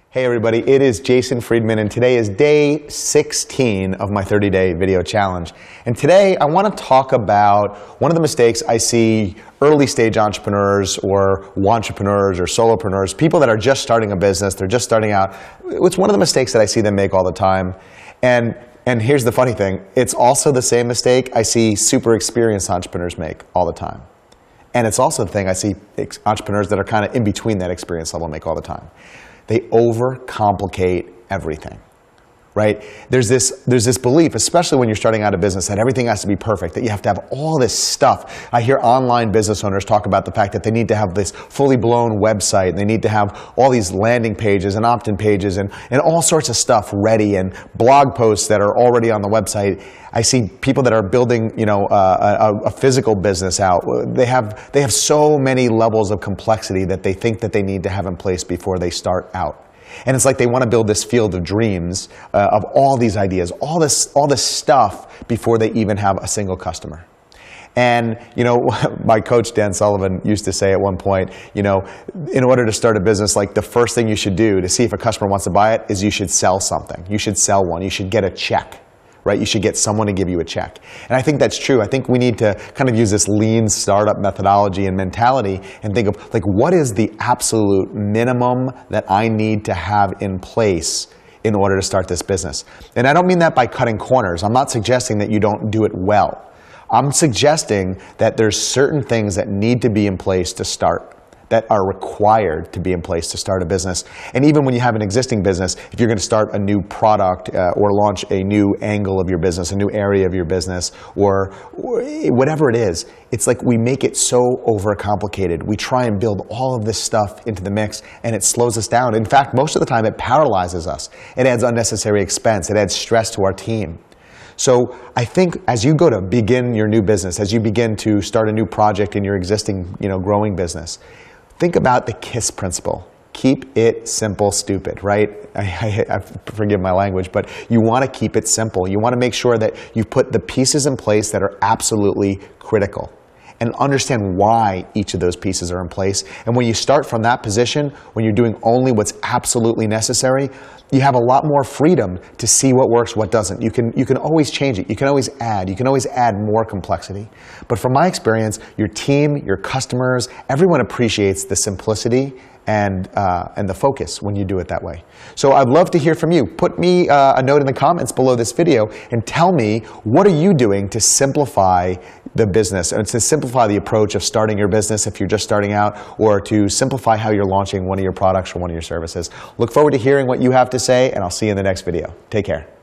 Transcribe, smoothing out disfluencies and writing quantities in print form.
Hey everybody, it is Jason Friedman and today is day 16 of my 30-day video challenge. And today I want to talk about one of the mistakes I see early stage entrepreneurs or wantrepreneurs or solopreneurs, people that are just starting a business, they're just starting out. It's one of the mistakes that I see them make all the time. And here's the funny thing, it's also the same mistake I see super experienced entrepreneurs make all the time. And it's also the thing I see entrepreneurs that are kind of in between that experience level make all the time. They overcomplicate everything, right? There's this belief, especially when you're starting out a business, that everything has to be perfect, that you have to have all this stuff. I hear online business owners talk about the fact that they need to have this fully blown website, and they need to have all these landing pages and opt-in pages and all sorts of stuff ready, and blog posts that are already on the website. I see people that are building, a physical business out. They have so many levels of complexity that they think that they need to have in place before they start out. And it's like they want to build this field of dreams of all these ideas, all this stuff before they even have a single customer. And, my coach, Dan Sullivan, used to say at one point, in order to start a business, like the first thing you should do to see if a customer wants to buy it is you should sell something. You should sell one. You should get a check. Right? You should get someone to give you a check. And I think that's true. I think we need to kind of use this lean startup methodology and mentality and think of like, what is the absolute minimum that I need to have in place in order to start this business? And I don't mean that by cutting corners. I'm not suggesting that you don't do it well. I'm suggesting that there's certain things that need to be in place to start, that are required to be in place to start a business. And even when you have an existing business, if you're going to start a new product or launch a new angle of your business, a new area of your business, or whatever it is, it's like we make it so overcomplicated. We try and build all of this stuff into the mix, and it slows us down. In fact, most of the time it paralyzes us. It adds unnecessary expense. It adds stress to our team. So I think as you go to begin your new business, as you begin to start a new project in your existing, growing business, think about the KISS principle. Keep it simple, stupid, right? I forgive my language, but you want to keep it simple. You want to make sure that you put the pieces in place that are absolutely critical and understand why each of those pieces are in place. And when you start from that position, when you're doing only what's absolutely necessary, you have a lot more freedom to see what works, what doesn't. You can always change it. You can always add more complexity. But from my experience, your team, your customers, everyone appreciates the simplicity and the focus when you do it that way. So I'd love to hear from you. Put me a note in the comments below this video and tell me, what are you doing to simplify the business, and to simplify the approach of starting your business if you're just starting out, or to simplify how you're launching one of your products or one of your services. Look forward to hearing what you have to say, and I'll see you in the next video. Take care.